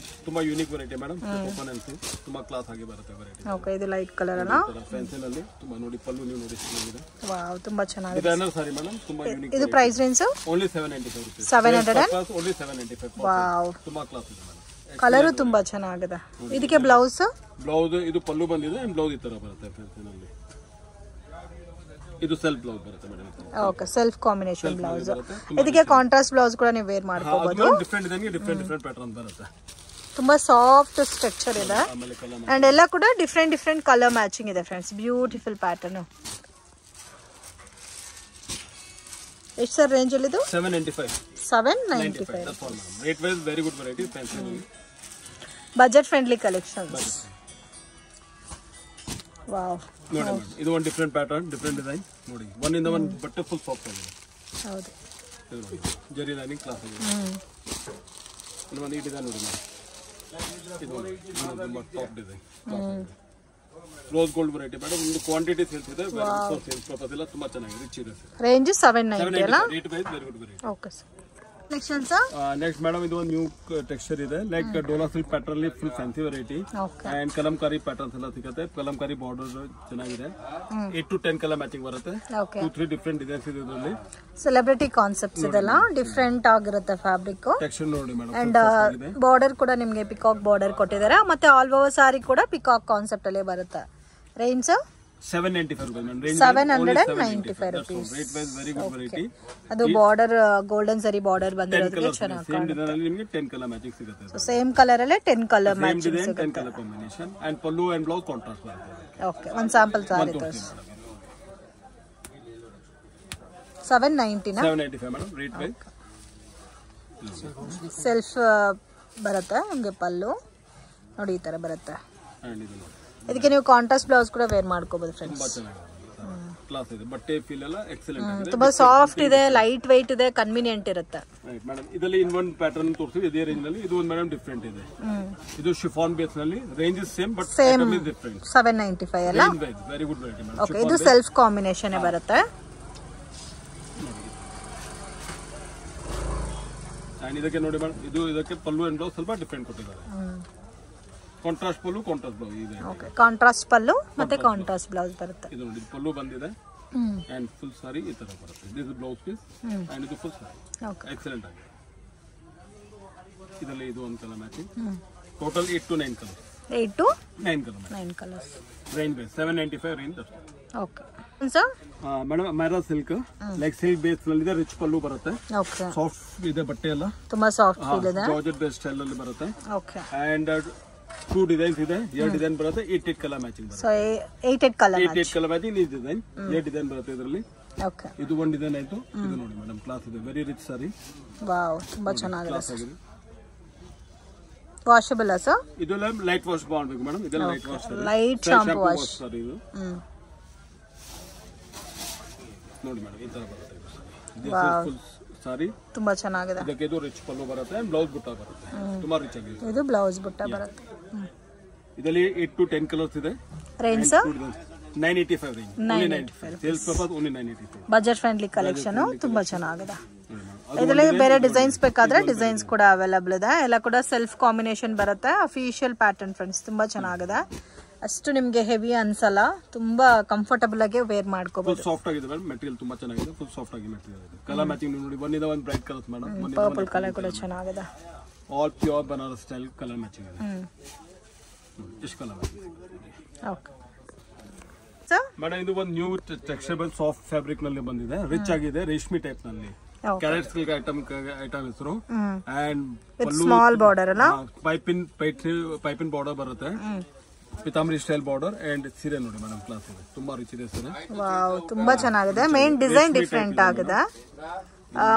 ತುಂಬಾ ಯೂನಿಕ್ ವೆರೈಟಿ ಮೇಡಮ್ ಓಪನ್ ಅನ್ಸಿ ತುಂಬಾ ಕ್ಲಾಸ್ ಆಗಿ ಬರುತ್ತೆ ವೆರೈಟಿ ಓಕೆ ಇದು ಲೈಟ್ ಕಲರ್ ಅಲ್ಲ ಫ್ಯಾನ್ಸಿ ನಲ್ಲಿ ತುಂಬಾ ನೋಡಿ ಪಲ್ಲು ನೀವು ನೋಡಿ ಚೆನ್ನಾಗಿದೆ ವಾವ್ ತುಂಬಾ ಚೆನ್ನಾಗಿದೆ ಡಿಸೈನರ್ ಸಾರಿ ಮೇಡಮ್ ತುಂಬಾ ಯೂನಿಕ್ ಇದು price range only 795 rupees 700 only 795 wow ತುಂಬಾ ಕ್ಲಾಸ್ ಇದೆ ಮೇಡಮ್ ಕಲರ್ ತುಂಬಾ ಚೆನ್ನಾಗಿದೆ ಇದಕ್ಕೆ ಬ್ಲೌಸ್ ಇದು ಪಲ್ಲು ಬಂದಿದೆ ಅಂಡ್ ಬ್ಲೌಸ್ ಈ ತರ ಬರುತ್ತೆ ಫ್ಯಾನ್ಸಿ ನಲ್ಲಿ ಇದು ಸೆಲ್ಫ್ ಬ್ಲೌಸ್ ಬರುತ್ತೆ madam okay self combination blouse ಇದಕ್ಕೆ ಕಾಂಟ್ರಾಸ್ಟ್ ಬ್ಲೌಸ್ ಕೂಡ ನೀವು ವೇರ್ ಮಾಡ್ಕೋಬಹುದು ಡಿಫರೆಂಟ್ ಇದೆ ಡಿಫರೆಂಟ್ ಪ್ಯಾಟರ್ನ್ ಬರುತ್ತೆ ತುಂಬಾ ಸಾಫ್ಟ್ ಸ್ಟ್ರಕ್ಚರ್ ಇದೆ ಅಂಡ್ ಎಲ್ಲ ಕೂಡ ಡಿಫರೆಂಟ್ ಕಲರ್ ಮ್ಯಾಚಿಂಗ್ ಇದೆ ಫ್ರೆಂಡ್ಸ್ ಬ್ಯೂಟಿಫುಲ್ ಪ್ಯಾಟರ್ನ್ ಎಷ್ಟು ಸರ್ ರೇಂಜ್ ಅಲ್ಲಿ ಇದು 795 that's all ma'am rate wise very good variety fancy budget friendly collections wow ನೋಡಿ ಮೇಡಮ್ ಇದು ಒಂದು ಡಿಫರೆಂಟ್ ಪ್ಯಾಟರ್ನ್ ಡಿಫರೆಂಟ್ ಡಿಸೈನ್ ನೋಡಿ ಒನ್ ಇಂದ ಒನ್ ಬಟ್ಟೆ ಫುಲ್ ಸಾಫ್ಟ್ ಆಗಿದೆ ಹೌದು ಇದು ನೋಡಿ ಜರಿ ಲೈನಿಂಗ್ ಕ್ಲಾಸ್ ಆಗಿದೆ ಇದು ಒಂದು ಈ ಡಿಸೈನ್ ನೋಡಿ ಮೇಡಮ್ ಇದು ತುಂಬಾ top design rose gold variety madam ಒಂದು ಕ್ವಾಂಟಿಟಿ ಸೇಲ್ಸ್ ಇದೆ ಸೇಲ್ಸ್ ಪರ್ಪಸ್ ಎಲ್ಲ ತುಂಬಾ ಚೆನ್ನಾಗಿದೆ ರಿಚ್ ಇದೆ ರೇಂಜ್ 790 ಅಲ್ಲ rate wise very good variety okay sir next sir next madam ಇದು ಒಂದು ನ್ಯೂ ಟೆಕ್ಸ್ಚರ್ ಇದೆ ಲೈಕ್ ಡೋಲಾ ಸಿಲ್ಕ್ ಪ್ಯಾಟರ್ನ್ ಅಲ್ಲಿ full fancy variety and Kalamkari patterns ಎಲ್ಲ ಸಿಗುತ್ತೆ ಕಲಂಕಾರಿ ಬಾರ್ಡರ್ ಚೆನ್ನಾಗಿದೆ 8 to 10 ಕಲರ್ ಮ್ಯಾಚಿಂಗ್ ಬರುತ್ತೆ 2-3 ಡಿಫರೆಂಟ್ ಡಿಸೈನ್ಸ್ ಇದೆ ಇದರಲ್ಲಿ ಸೆಲೆಬ್ರಿಟಿ ಕಾನ್ಸೆಪ್ಟ್ಸ್ ಇದೆಲ್ಲ ಡಿಫರೆಂಟ್ ಆಗಿರುತ್ತೆ ಫ್ಯಾಬ್ರಿಕ್ ಟೆಕ್ಸ್ಚರ್ ನೋಡಿ ಮೇಡಮ್ ಅಂಡ್ ಬಾರ್ಡರ್ ಕೂಡ ನಿಮಗೆ ಪಿಕಾಕ್ ಬಾರ್ಡರ್ ಕೊಟ್ಟಿದ್ದಾರೆ ಮತ್ತೆ ಆಲ್ ಓವರ್ ಸಾರಿ ಕೂಡ ಪಿಕಾಕ್ ಕಾನ್ಸೆಪ್ಟ್ ಅಲ್ಲೇ ಬರುತ್ತೆ range 795 rupees rate wise very good variety ಅದು ಬಾರ್ಡರ್ ಗೋಲ್ಡನ್ ಸರಿ ಬಾರ್ಡರ್ ಬಂದಿರೋದಕ್ಕೆ ಚೆನ್ನಾಗಿ ಸೇಮ್ ಡಿಸೈನ್ ಅಲ್ಲಿ ನಿಮಗೆ 10 ಕಲರ್ ಮ್ಯಾಚಿಂಗ್ ಸಿಗುತ್ತೆ ಸೊ ಸೇಮ್ ಕಲರ್ ಅಲ್ಲೇ 10 ಕಲರ್ ಮ್ಯಾಚಿಂಗ್ ಸಿಗುತ್ತೆ 10 colour combination and pallu and blouse contrast ಬರುತ್ತೆ ಓಕೆ ಒಂದು ಸ್ಯಾಂಪಲ್ ಸಾರಿ ತೋರಿಸಿ 790 ನಾ 795 ಮೇಡಮ್ ರೇಟ್ ವೈಸ್ ಸೆಲ್ಫ್ ಬರುತ್ತೆ ನಿಮಗೆ ಪಲ್ಲು ನೋಡಿ ಈ ತರ ಬರುತ್ತೆ ಅಂಡ್ ಇದು ಇದಕ್ಕೆ ನೀವು ಕಾಂಟ್ರಾಸ್ಟ್ ಬ್ಲೌಸ್ ಕೂಡ ವೇರ್ ಮಾಡ್ಕೋಬಹುದು ಫ್ರೆಂಡ್ಸ್ ತುಂಬಾ ಚೆನ್ನಾಗಿದೆ ಕ್ಲಾಸ್ ಇದೆ ಬಟ್ಟೆ ಫೀಲ್ ಎಲ್ಲ ಎಕ್ಸಲೆಂಟ್ ಆಗಿದೆ ತುಂಬಾ ಸಾಫ್ಟ್ ಇದೆ ಲೈಟ್ weight ಇದೆ ಕನ್ವಿನಿಯೆಂಟ್ ಇರುತ್ತೆ ರೈಟ್ ಮೇಡಮ್ ಇದರಲ್ಲಿ ಇನ್ ಒನ್ ಪ್ಯಾಟರ್ನ್ ತೋರಿಸಿ ಇದೇ ರೇಂಜ್ ನಲ್ಲಿ ಇದು ಒಂದು ಮೇಡಮ್ ಡಿಫರೆಂಟ್ ಇದೆ ಇದು ಶಿಫಾನ್ ಬೇಸ್ ನಲ್ಲಿ range is same but item is different 795 ಅಲ್ಲ very good variety madam okay ಇದು ಸೆಲ್ಫ್ ಕಾಂಬಿನೇಷನ್ ಬರುತ್ತೆ ಅಂಡ್ ಇದಕ್ಕೆ ನೋಡಿ ಮೇಡಮ್ ಇದಕ್ಕೆ ಪಲ್ಲು ಅಂಡ್ ಬ್ಲೌಸ್ ಸ್ವಲ್ಪ ಡಿಫರೆಂಟ್ ಕೊಟ್ಟಿದ್ದಾರೆ ಕಾಂಟ್ರಾಸ್ಟ್ ಪಲ್ಲು ಕಾಂಟ್ರಾಸ್ಟ್ ಬ್ಲೌಸ್ ಇದೆ ಓಕೆ ಕಾಂಟ್ರಾಸ್ಟ್ ಪಲ್ಲು ಮತ್ತೆ ಕಾಂಟ್ರಾಸ್ಟ್ ಬ್ಲೌಸ್ ಬರುತ್ತೆ ಇದು ನೋಡಿ ಪಲ್ಲು ಬಂದಿದೆ ಅಂಡ್ ಫುಲ್ ಸಾರಿ ಈ ತರ ಬರುತ್ತೆ ದಿಸ್ ಬ್ಲೌಸ್ ಪೀಸ್ ಅಂಡ್ ಇದು ಫುಲ್ ಸಾರಿ ಓಕೆ ಎಕ್ಸಲೆಂಟ್ ಆಗಿದೆ ಇದರಲ್ಲಿ ಇದು ಒಂದು colour matching total 8 to 9 colours 8 to 9 colour 9 colours range base 795 range okay sir madam Myra silk like silk base ನಲ್ಲಿ ರಿಚ್ ಪಲ್ಲು ಬರುತ್ತೆ ಓಕೆ ಸಾಫ್ಟ್ ಇದೆ ಬಟ್ಟೆ ಎಲ್ಲ ತುಂಬಾ ಸಾಫ್ಟ್ ಫೀಲ್ ಇದೆ ಜಾರ್ಜೆಟ್ ಬೇಸ್ ಸ್ಟೈಲ್ ಅಲ್ಲಿ ಬರುತ್ತೆ ಓಕೆ ಅಂಡ್ 2 ಡಿಸೈನ್ಸ್ ಇದೆ 2 ಡಿಸೈನ್ ಬರುತ್ತೆ 8 ಕಲರ್ ಮ್ಯಾಚಿಂಗ್ ಬರುತ್ತೆ ಸೊ 8 ಕಲರ್ 8 ಕಲರ್ ಮ್ಯಾಚಿಂಗ್ ಈ ಡಿಸೈನ್ 8 ಡಿಸೈನ್ ಬರುತ್ತೆ ಇದರಲ್ಲಿ ಓಕೆ ಇದು ಒಂದು ಡಿಸೈನ್ ಆಯ್ತು ಇದು ನೋಡಿ ಮೇಡಮ್ ಕ್ಲಾಸ್ ಇದೆ ವೆರಿ ರಿಚ್ ಸಾರಿ ವಾವ್ ತುಂಬಾ ಚೆನ್ನಾಗಿದೆ ವಾಷಬಲ್ ಸರ್ ಇದು ಲೈಟ್ ವಾಶ್ ಮಾಡಬೇಕು ಮೇಡಮ್ ಇದೆಲ್ಲ light wash light shampoo wash sir ಇದು ನೋಡಿ ಮೇಡಮ್ ಈ ತರ ಬರುತ್ತೆ ಫುಲ್ ಸಾರಿ ತುಂಬಾ ಚೆನ್ನಾಗಿದೆ ಇದಕ್ಕೆ ಇದು ರಿಚ್ ಪಲ್ಲು ಬರುತ್ತೆ ಅಂಡ್ ಬ್ಲೌಸ್ ಬುಟ್ಟ ಬರುತ್ತೆ ತುಂಬಾ ರಿಚ್ ಆಗಿದೆ ಇದು ಬ್ಲೌಸ್ ಬುಟ್ಟ ಬರುತ್ತೆ ಇದರಲ್ಲಿ 8 to 10 ಕಲರ್ಸ್ ಇದೆ range sir 985 range 995 sales purpose only 985 budget friendly collection ತುಂಬಾ ಚೆನ್ನಾಗಿದೆ ಇದರಲ್ಲಿ ಬೇರೆ ಡಿಸೈನ್ಸ್ ಬೇಕಾದ್ರೆ ಡಿಸೈನ್ಸ್ ಕೂಡ ಅವೈಲೇಬಲ್ ಇದೆ ಎಲ್ಲ ಕೂಡ ಸೆಲ್ಫ್ ಕಾಂಬಿನೇಷನ್ ಬರುತ್ತೆ ಅಫಿಷಿಯಲ್ ಪ್ಯಾಟರ್ನ್ ಫ್ರೆಂಡ್ಸ್ ತುಂಬಾ ಚೆನ್ನಾಗಿದೆ ಅಷ್ಟು ನಿಮಗೆ ಹೆವಿ ಅನ್ಸಲ್ಲ ತುಂಬಾ ಕಂಫರ್ಟಬಲ್ ಆಗಿ ವೇರ್ ಮಾಡ್ಕೋಬಹುದು ಸಾಫ್ಟ್ ಆಗಿದೆ ಮೇಡಮ್ ಮೆಟೀರಿಯಲ್ ತುಂಬಾ ಚೆನ್ನಾಗಿದೆ ಫುಲ್ ಸಾಫ್ಟ್ ಆಗಿ ಮೆಟೀರಿಯಲ್ ಇದೆ ಕಲರ್ ಮ್ಯಾಚಿಂಗ್ ನೋಡಿ ಒಂದಿದ ಒಂದು bright colours madam purple colour ಕೂಡ ಚೆನ್ನಾಗಿದೆ all pure Banaras style colour matching ಇದೆ ಇಷ್ಟು colour matching okay sir madam ಇದು ಒಂದು ನ್ಯೂ ಟೆಕ್ಸ್ಚರಬಲ್ ಸಾಫ್ಟ್ ಫ್ಯಾಬ್ರಿಕ್ ನಲ್ಲಿ ಬಂದಿದೆ ರಿಚ್ ಆಗಿದೆ ರೇಷ್ಮೆ ಟೈಪ್ ನಲ್ಲಿ ಕ್ಯಾರೆಟ್ ಸಿಲ್ಕ್ ಐಟಮ್ ಹೆಸರು ಅಂಡ್ ಸ್ಮಾಲ್ ಬಾರ್ಡರ್ ಅಲ್ಲ ಪೈಪಿನ್ ಬಾರ್ಡರ್ ಬರುತ್ತೆ ಪಿತಾಂಬರಿ ಸ್ಟೈಲ್ ಬಾರ್ಡರ್ ಅಂಡ್ ಸೀರೆ ನೋಡಿ ಮೇಡಮ್ ಕ್ಲಾಸ್ ಇದೆ ತುಂಬಾ ರಿಚ್ ಇದೆ ಸೀರೆ ವಾವ್ ತುಂಬಾ ಚೆನ್ನಾಗಿದೆ ಮೇನ್ ಡಿಸೈನ್ ಡಿಫರೆಂಟ್ ಆಗಿದೆ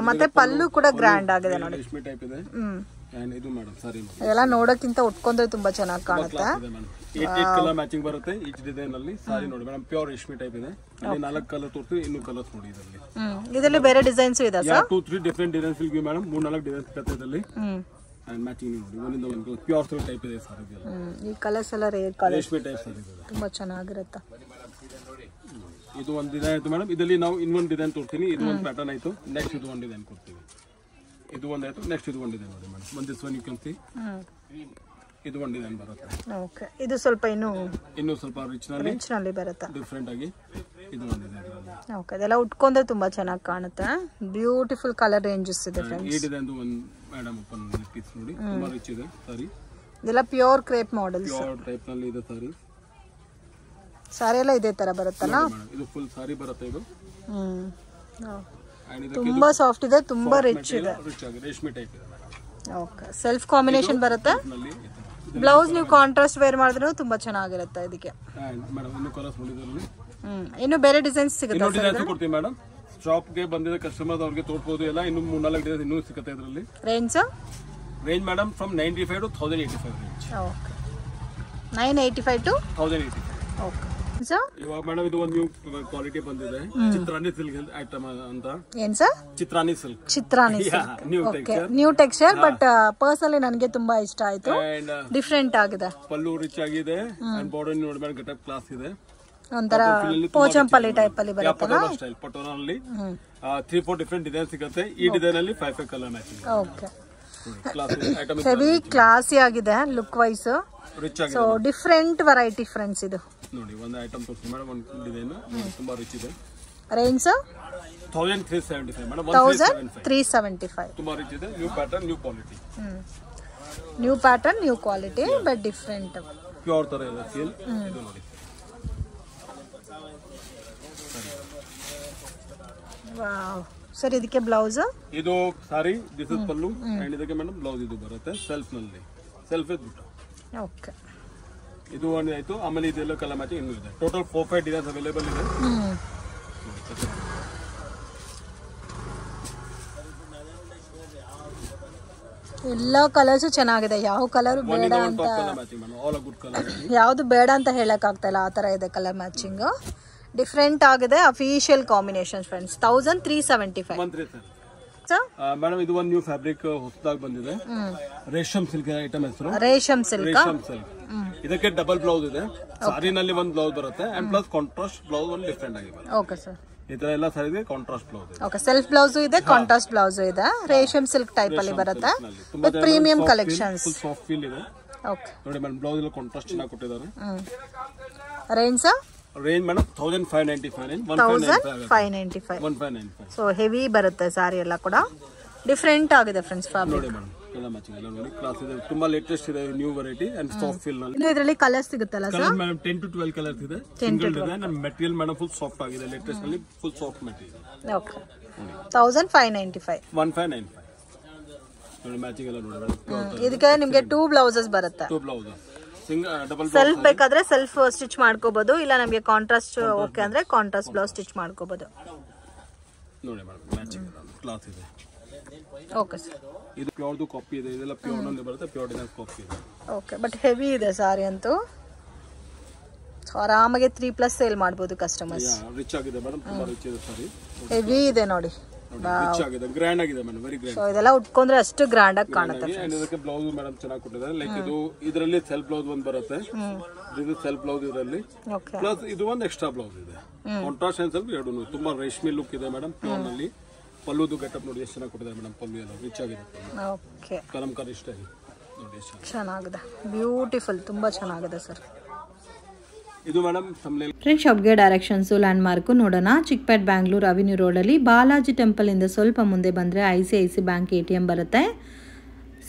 ಮತ್ತೆ ಪಲ್ಲು ಕೂಡ ಗ್ರ್ಯಾಂಡ್ ಆಗಿದೆ ನೋಡಿ ರೇಷ್ಮೆ ಟೈಪ್ ಇದೆ ಅಂಡ್ ಇದು ಮೇಡಮ್ ಸಾರಿ ಎಲ್ಲ ನೋಡೋಕ್ಕಿಂತ ಉಟ್ಕೊಂಡ್ರೆ ತುಂಬಾ ಚೆನ್ನಾಗಿ ಕಾಣುತ್ತೆ. 8 ಕಲರ್ ಮ್ಯಾಚಿಂಗ್ ಬರುತ್ತೆ ಈಚ್ ಡಿಸೈನ್ ಅಲ್ಲಿ. ಸಾರಿ ನೋಡಿ ಮೇಡಮ್ ಪ್ಯೂರ್ ರೇಷ್ಮೆ ಟೈಪ್ ಇದೆ. ಅಲ್ಲಿ 4 ಕಲರ್ ತೋರಿಸ್ತೀವಿ, ಇನ್ನೂ ಕಲರ್ಸ್ ನೋಡಿ ಇದರಲ್ಲಿ. ಇದರಲ್ಲಿ ಬೇರೆ ಡಿಸೈನ್ಸ್ ಇದೆ ಸರ್? 2-3 ಡಿಫರೆಂಟ್ ಡಿಸೈನ್ಸ್ ಇಲ್ಲಿ ಮೇಡಮ್. 3-4 ಡಿಸೈನ್ಸ್ ಸಿಗುತ್ತೆ ಇದರಲ್ಲಿ. ಅಂಡ್ ಮ್ಯಾಚಿಂಗ್ ನೋಡಿ ಒಂದಿಂದ ಒಂದು ಪ್ಯೂರ್ ಸಿಲ್ಕ್ ಟೈಪ್ ಇದೆ ಸರ್ ಇದು. ಈ ಕಲರ್ಸ್ ಎಲ್ಲ ರೇರ್ ಕಲರ್ ರೇಷ್ಮೆ ಟೈಪ್ ಸರ್ ಇದು. ತುಂಬಾ ಚೆನ್ನಾಗಿರುತ್ತೆ. ಇದು ಒಂದು ಡಿಸೈನ್ ಆಯ್ತು ಮೇಡಮ್. ಇದರಲ್ಲಿ ನಾವು ಇನ್ನೊಂದು ಡಿಸೈನ್ ತೋರಿಸ್ತೀನಿ. ಇದು ಒಂದು ಪ್ಯಾಟರ್ನ್ ಆಯ್ತು. ನೆಕ್ಸ್ಟ್ ಇದು ಒಂದು ಡಿಸೈನ್ ಕೊಡ್ತೀವಿ. ಇದು ಒಂದು ಆಯ್ತು. ನೆಕ್ಸ್ಟ್ ಇದು ಒಂದು ಡಿಸೈನ್ ನೋಡಿ ಮೇಡಮ್. ಒಂದು this one you can see. ಇದು ಒಂದು ಡಿಸೈನ್ ಬರುತ್ತೆ. ಓಕೆ, ಇದು ಸ್ವಲ್ಪ ಇನ್ನೂ ಸ್ವಲ್ಪ ರಿಚ್ ನಲ್ಲಿ ಬರುತ್ತೆ, ಡಿಫರೆಂಟ್ ಆಗಿ. ಇದು ಒಂದು ಡಿಸೈನ್. ಓಕೆ, ಅದೆಲ್ಲ ಉಟ್ಕೊಂಡ್ರೆ ತುಂಬಾ ಚೆನ್ನಾಗಿ ಕಾಣುತ್ತೆ. ಬ್ಯೂಟಿಫುಲ್ ಕಲರ್ ರೇಂಜಸ್ ಇದೆ ಫ್ರೆಂಡ್ಸ್. ಈ ಡಿಸೈನ್ ಒಂದು ಮೇಡಮ್ ಓಪನ್ ಪೀಸ್ ನೋಡಿ, ತುಂಬಾ ರಿಚ್ ಇದೆ ಸಾರಿ. ಇದೆಲ್ಲ pure crepe models. Pure type ನಲ್ಲಿ ಇದೆ ಸಾರಿ. ಸಾರಿ ಎಲ್ಲ ಇದೇ ತರ ಬರುತ್ತಲ್ಲ. ಇದು ಫುಲ್ ಸಾರಿ ಬರುತ್ತೆ ಇದು. ತುಂಬಾ ಸಾಫ್ಟ್ ಇದೆ, ತುಂಬಾ ರಿಚ್ ಇದೆ. ರೇಷ್ಮೆ ಟೈಪ್ ಇದೆ. ಓಕೆ, ಸೆಲ್ಫ್ ಕಾಂಬಿನೇಷನ್ ಬರುತ್ತೆ. ಬ್ಲೌಸ್ ನೀವು ಕಾಂಟ್ರಾಸ್ಟ್ ವೇರ್ ಮಾಡಿದ್ರು ತುಂಬಾ ಚೆನ್ನಾಗಿರುತ್ತೆ ಇದಕ್ಕೆ. ಮೇಡಮ್ ಇನ್ನು ಕಲರ್ಸ್ ನೋಡಿದ್ರಲ್ಲಿ ಇನ್ನು ಬೇರೆ ಡಿಸೈನ್ಸ್ ಸಿಗುತ್ತೆ ಸರ್? ಡಿಸೈನ್ಸ್ ಕೊಡ್ತೀವಿ ಮೇಡಮ್. ಶಾಪ್ ಗೆ ಬಂದಿದೆ ಕಸ್ಟಮರ್ ಅವ್ರಿಗೆ ತೋರಿಸಬಹುದು. ಎಲ್ಲ ಇನ್ನು 3-4 ಡಿಸೈನ್ ಇನ್ನೂ ಸಿಗುತ್ತೆ ಇದರಲ್ಲಿ. Range madam from 95 to 1085 range. Okay, 985 to 1085. Okay ಇವಾಗ ಮೇಡಮ್ ಇದು ಒಂದು ನ್ಯೂ ಕ್ವಾಲಿಟಿ ಬಂದಿದೆ. ಚಿತ್ರಾನಿ ಸಿಲ್ಕ್ ಐಟಮ್ ಅಂತ. ಏನ್ sir? Chitrani silk. Chitrani new texture. But personally ನನಗೆ ತುಂಬಾ ಇಷ್ಟ ಆಯ್ತು. ಡಿಫ್ರೆಂಟ್ ಆಗಿದೆ. ಪಲ್ಲು ರಿಚ್ ಆಗಿದೆ. ಅಂಡ್ ಬಾರ್ಡರ್ ನೋಡಿ ಮೇಡಮ್ ಗೆಟಪ್ ಕ್ಲಾಸ್ ಇದೆ. ಒಂಥರ ಪೋಚಂಪಲ್ಲಿ ಟೈಪ್ ಅಲ್ಲಿ ಬರುತ್ತಲ್ಲ ಸ್ಟೈಲ್. ಪಟೋನಲ್ಲಿ 3-4 ಡಿಫರೆಂಟ್ ಡಿಸೈನ್ ಸಿಗುತ್ತೆ. ಈ ಡಿಸೈನ್ ಅಲ್ಲಿ 5 colour matching. Okay, heavy classy ಆಗಿದೆ ಲುಕ್ ವೈಸ್. ರಿಚ್ ಆಗಿದೆ. So different variety friends. ಇದು ನೋಡಿ ಒಂದು ಐಟಮ್ ತೋರಿಸಿ ಮೇಡಮ್. ಒಂದು ಡಿಸೈನ್ ತುಂಬಾ ರಿಚ್ ಇದೆ. Range 1375 madam. 1375 ತುಂಬಾ ರಿಚ್ ಇದೆ. New pattern new quality. New pattern new quality but different. Pure ತರ ಇದೆ ಫೀಲ್. ಇದು ನೋಡಿ. ವಾವ್ ಸರ್, ಇದಕ್ಕೆ ಬ್ಲೌಸ್ ಇದು sari. This is pallu. And ಇದಕ್ಕೆ ಮೇಡಮ್ ಬ್ಲೌಸ್ ಇದು ಬರುತ್ತೆ ಸೆಲ್ಫ್ ನಲ್ಲಿ. ಸೆಲ್ಫ್ ಇದ್ಬಿಟ್ಟು. ಓಕೆ, ಇದು ಒಂದು ಆಯ್ತು. ಆಮೇಲೆ ಇದೆಲ್ಲ ಕಲರ್ ಮ್ಯಾಚಿಂಗ್ ಇನ್ನೂ ಇದೆ. ಟೋಟಲ್ 4-5 ಡಿಸೈನ್ಸ್ ಅವೈಲೇಬಲ್ ಇದೆ. ಎಲ್ಲ ಕಲರ್ಸ್ ಚೆನ್ನಾಗಿದೆ. ಯಾವ ಕಲರ್ ಬೇಡ ಅಂತ, ಯಾವ್ದು ಬೇಡ ಅಂತ ಹೇಳಕ್ ಆಗ್ತಾ ಇಲ್ಲ. ಆ ತರ ಇದೆ ಕಲರ್ ಮ್ಯಾಚಿಂಗ್. ಡಿಫರೆಂಟ್ ಆಗಿದೆ. Official combination friends. 1375 ಮೇಡಮ್. ಇದು ಒಂದು ನ್ಯೂ ಫ್ಯಾಬ್ರಿಕ್ ಹೊಸದಾಗಿ ಬಂದಿದೆ. ರೇಷಮ್ ಸಿಲ್ಕ್ ಐಟಮ್ ಹೆಸರು. ರೇಷಮ್ ಸಿಲ್ಕ್. ಇದಕ್ಕೆ ಡಬಲ್ ಬ್ಲೌಸ್ ಇದೆ. ಸಾರಿನಲ್ಲಿ ಒಂದು ಬ್ಲೌಸ್ ಬರುತ್ತೆ. ಅಂಡ್ ಪ್ಲಸ್ ಕಾಂಟ್ರಾಸ್ಟ್ ಬ್ಲೌಸ್ ಒಂದು ಡಿಫರೆಂಟ್ ಆಗಿದೆ. ಓಕೆ ಸರ್, ಈ ತರ ಎಲ್ಲ ಸಾರಿಗೆ ಕಾಂಟ್ರಾಸ್ಟ್ ಬ್ಲೌಸ್ ಇದೆ. ಓಕೆ, ಸೆಲ್ಫ್ ಬ್ಲೌಸ್ ಇದೆ, ಕಾಂಟ್ರಾಸ್ಟ್ ಬ್ಲೌಸ್ ಇದೆ. ರೇಷಮ್ ಸಿಲ್ಕ್ ಟೈಪ್ ಅಲ್ಲಿ ಬರುತ್ತೆ with premium collections. Full soft feel ಇದೆ. ಓಕೆ ನೋಡಿ ಮೇಡಮ್, ಬ್ಲೌಸ್ ಎಲ್ಲ ಕಾಂಟ್ರಾಸ್ಟ್ ಚೆನ್ನಾಗಿ ಕೊಟ್ಟಿದ್ದಾರೆ. Range range madam 1595. 1595. So heavy ಬರುತ್ತೆ ಸಾರಿ ಎಲ್ಲ ಕೂಡ. ಡಿಫರೆಂಟ್ ಆಗಿದೆ ಫ್ರೆಂಡ್ಸ್ ಫ್ಯಾಬ್ರಿಕ್. ನೋಡಿ ಮೇಡಮ್, ಎಲ್ಲ ಮ್ಯಾಚಿಂಗ್ ಎಲ್ಲ ನೋಡಿ. ಕ್ಲಾಸ್ ಇದೆ. ತುಂಬಾ ಲೇಟೆಸ್ಟ್ ಇದೆ. New variety and soft feel ನಲ್ಲಿ. ಇದರಲ್ಲಿ ಕಲರ್ಸ್ ಸಿಗುತ್ತಲ್ಲ sir? Colour madam 10 to 12 colours ಇದೆ. Single design. And material madam full soft ಆಗಿದೆ. ಲೇಟೆಸ್ಟ್ ನಲ್ಲಿ ಫುಲ್ ಸಾಫ್ಟ್ ಮೆಟೀರಿಯಲ್. ಓಕೆ, 1595. 1595 ನೋಡಿ. ಮ್ಯಾಚಿಂಗ್ ಎಲ್ಲ ನೋಡಿ ಮೇಡಮ್. ಇದಕ್ಕೆ ನಿಮಗೆ 2 ಬ್ಲೌಸಸ್ ಬರುತ್ತೆ. 2 ಬ್ಲೌಸಸ್. ಡಬಲ್ ಸೆಲ್ಫ್ ಬೇಕಾದ್ರೆ ಸೆಲ್ಫ್ ಸ್ಟಿಚ್ ಮಾಡ್ಕೋಬಹುದು. ಇಲ್ಲ ನಮಗೆ ಕಾಂಟ್ರಾಸ್ಟ್ ಓಕೆ ಅಂದ್ರೆ ಕಾಂಟ್ರಾಸ್ಟ್ ಬ್ಲೌಸ್ ಸ್ಟಿಚ್ ಮಾಡ್ಕೋಬಹುದು. ನೋಡಿ ಮೇಡಮ್, ಮ್ಯಾಚಿಂಗ್ ಕ್ಲಾಸ್ ಇದೆ. ಓಕೆ ಸರ್, ಇದು ಪ್ಯೂರ್ ದು ಕಾಪಿ ಇದೆ. ಇದೆಲ್ಲ ಪ್ಯೂರ್ ನಲ್ಲಿ ಬರುತ್ತೆ. ಪ್ಯೂರ್ ಡಿಸೈನ್ ಕಾಪಿ ಇದೆ. ಓಕೆ, ಬಟ್ ಹೆವಿ ಇದೆ ಸಾರಿ ಅಂತೂ. ಆರಾಮಾಗಿ 3+ ಸೇಲ್ ಮಾಡಬಹುದು ಕಸ್ಟಮರ್ಸ್. ರಿಚ್ ಆಗಿದೆ ಮೇಡಮ್. ತುಂಬಾ ರಿಚ್ ಇದೆ ಸಾರಿ. ಹೆವಿ ಇದೆ ನೋಡಿ. ರಿಚ್ ಆಗಿದೆ. ಗ್ರ್ಯಾಂಡ್ ಆಗಿದೆ ಮೇಡಮ್. Very grand. ಸೊ ಇದೆಲ್ಲ ಉಟ್ಕೊಂಡ್ರೆ ಅಷ್ಟು ಗ್ರ್ಯಾಂಡ್ ಆಗಿ ಕಾಣುತ್ತೆ. ಇದಕ್ಕೆ ಬ್ಲೌಸ್ ಮೇಡಮ್ ಚೆನ್ನಾಗಿ ಕೊಟ್ಟಿದ್ದಾರೆ. ಲೈಕ್ ಇದು ಇದರಲ್ಲಿ ಸೆಲ್ಫ್ ಬ್ಲೌಸ್ ಒಂದು ಬರುತ್ತೆ. ಇದು ಸೆಲ್ಫ್ ಬ್ಲೌಸ್ ಇದರಲ್ಲಿ. ಪ್ಲಸ್ ಇದು ಒಂದು ಎಕ್ಸ್ಟ್ರಾ ಬ್ಲೌಸ್ ಇದೆ. ಕಾಂಟ್ರಾಸ್ಟ್ ಅಂಡ್ ಸೆಲ್ಫ್ ಎರಡು ತುಂಬಾ ರೇಷ್ಮೆ ಲುಕ್ ಇದೆ ಮೇಡಮ್. ಪ್ಯೂರ್ ನಲ್ಲಿ. ಪಲ್ಲುದು ಗೆಟಪ್ ನೋಡಿ ಎಷ್ಟು ಚೆನ್ನಾಗಿ ಕೊಟ್ಟಿದ್ದಾರೆ ಮೇಡಮ್. ಪಲ್ಲು ಎಲ್ಲ ರಿಚ್ ಆಗಿದೆ. ಓಕೆ, ಕಲಂಕಾರಿ ಸ್ಟೈಲ್ ನೋಡಿ ಎಷ್ಟು ಚೆನ್ನಾಗಿದೆ. ಬ್ಯೂಟಿಫುಲ್, ತುಂಬಾ ಚೆನ್ನಾಗಿದೆ ಸರ್. ಇದು ಮೇಡಮ್ ಫ್ರೆಂಡ್ ಶಾಪ್ಗೆ ಡೈರೆಕ್ಷನ್ಸು ಲ್ಯಾಂಡ್ ಮಾರ್ಕು ನೋಡೋಣ. ಚಿಕ್ಪೇಟ್ ಬ್ಯಾಂಗ್ಳೂರ್ ಅವಿನ್ಯೂ ರೋಡಲ್ಲಿ ಬಾಲಾಜಿ ಟೆಂಪಲಿಂದ ಸ್ವಲ್ಪ ಮುಂದೆ ಬಂದರೆ ICICI ಬ್ಯಾಂಕ್ ATM ಬರುತ್ತೆ.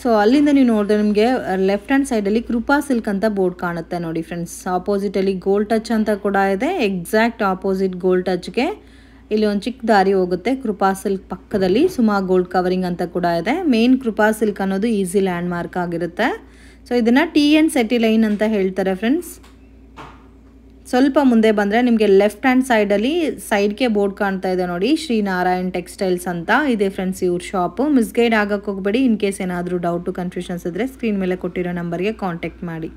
ಸೊ ಅಲ್ಲಿಂದ ನೀವು ನೋಡಿದ್ರೆ ನಿಮಗೆ ಲೆಫ್ಟ್ ಹ್ಯಾಂಡ್ ಸೈಡಲ್ಲಿ ಕೃಪಾ ಸಿಲ್ಕ್ ಅಂತ ಬೋರ್ಡ್ ಕಾಣುತ್ತೆ ನೋಡಿ ಫ್ರೆಂಡ್ಸ್. ಆಪೋಸಿಟಲ್ಲಿ ಗೋಲ್ಡ್ ಟಚ್ ಅಂತ ಕೂಡ ಇದೆ. ಎಕ್ಸಾಕ್ಟ್ ಆಪೋಸಿಟ್ ಗೋಲ್ಡ್ ಟಚ್ಗೆ ಇಲ್ಲಿ ಒಂದು ಚಿಕ್ಕ ದಾರಿ ಹೋಗುತ್ತೆ. ಕೃಪಾ ಸಿಲ್ಕ್ ಪಕ್ಕದಲ್ಲಿ ಸುಮಾ ಗೋಲ್ಡ್ ಕವರಿಂಗ್ ಅಂತ ಕೂಡ ಇದೆ. ಮೇನ್ ಕೃಪಾ ಸಿಲ್ಕ್ ಅನ್ನೋದು ಈಸಿ ಲ್ಯಾಂಡ್ ಮಾರ್ಕ್ ಆಗಿರುತ್ತೆ. ಸೊ ಇದನ್ನು TN ಸೆಟಿ ಲೈನ್ ಅಂತ ಹೇಳ್ತಾರೆ ಫ್ರೆಂಡ್ಸ್. ಸ್ವಲ್ಪ ಮುಂದೆ ಬಂದರೆ ನಿಮಗೆ ಲೆಫ್ಟ್ ಹ್ಯಾಂಡ್ ಸೈಡಲ್ಲಿ ಸೈಡ್ಗೆ ಬೋರ್ಡ್ ಕಾಣ್ತಾ ಇದೆ ನೋಡಿ, ಶ್ರೀ ನಾರಾಯಣ್ ಟೆಕ್ಸ್ಟೈಲ್ಸ್ ಅಂತ ಇದೆ ಫ್ರೆಂಡ್ಸ್ ಇವ್ರ ಶಾಪು. ಮಿಸ್ಗೈಡ್ ಆಗಕ್ಕೆ ಹೋಗಬೇಡಿ. ಇನ್ ಕೇಸ್ ಏನಾದರೂ ಡೌಟು ಕನ್ಫ್ಯೂಷನ್ಸ್ ಇದ್ದರೆ ಸ್ಕ್ರೀನ್ ಮೇಲೆ ಕೊಟ್ಟಿರೋ ನಂಬರ್ಗೆ ಕಾಂಟ್ಯಾಕ್ಟ್ ಮಾಡಿ.